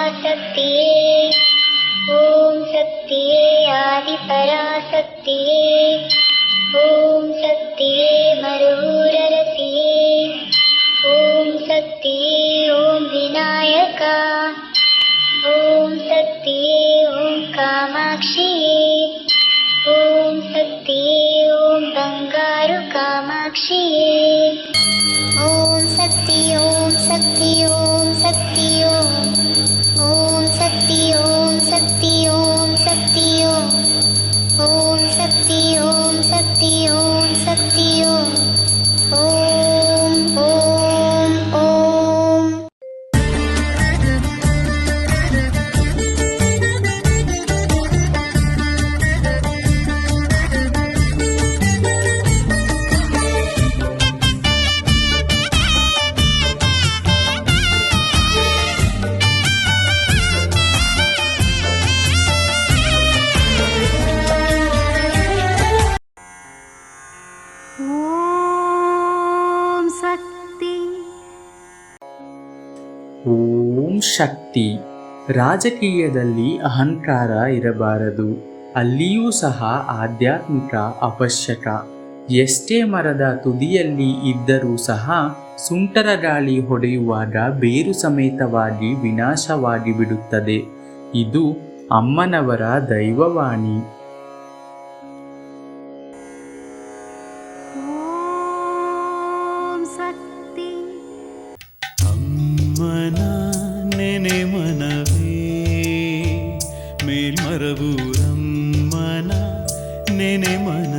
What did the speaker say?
ಪರಾಶಕ್ತಿಯೇ ಓಂ ಶಕ್ತಿಯೇ ಆದಿಪರಾಶಕ್ತಿಯೇ ಓಂ ಶಕ್ತಿಯೇ ಮರುರರಸಿಯೇ ಓಂ ಶಕ್ತಿಯೇ ಓಂ ವಿನಾಯಕ ಓಂ ಶಕ್ತಿಯೇ ಓಂ ಕಾಮಾಕ್ಷಿಯೇ ಓಂ ಶಕ್ತಿಯೇ ಓಂ ಬಂಗಾರು ಕಾಮಾಕ್ಷಿಯೇ ಓಂ ಶಕ್ತಿ ಓಂ ಶಕ್ತಿ ಓಂ ಶಕ್ತಿ ಓಂ ಶಕ್ತಿ ಓಂ ಶಕ್ತಿ ಓಂ ಶಕ್ತಿ ಓಂ ಶಕ್ತಿ ಓಂ ಶಕ್ತಿ ಓಂ ಶಕ್ತಿ ಓಂ ಓಂ ಓಂ. ಓಂ ಶಕ್ತಿ. ರಾಜಕೀಯದಲ್ಲಿ ಅಹಂಕಾರ ಇರಬಾರದು. ಅಲ್ಲಿಯೂ ಸಹ ಆಧ್ಯಾತ್ಮಿಕ ಅವಶ್ಯಕ. ಎಷ್ಟೇ ಮರದ ತುದಿಯಲ್ಲಿ ಇದ್ದರೂ ಸಹ ಸುಂಟರ ಗಾಳಿ ಹೊಡೆಯುವಾಗ ಬೇರು ಸಮೇತವಾಗಿ ವಿನಾಶವಾಗಿ ಬಿಡುತ್ತದೆ. ಇದು ಅಮ್ಮನವರ ದೈವವಾಣಿ. ಅಮ್ಮನ ನೆನೆ ಮನವೇ ಮೇಲ್ಮರವು ಅಮ್ಮನ ನೆನೆ ಮನ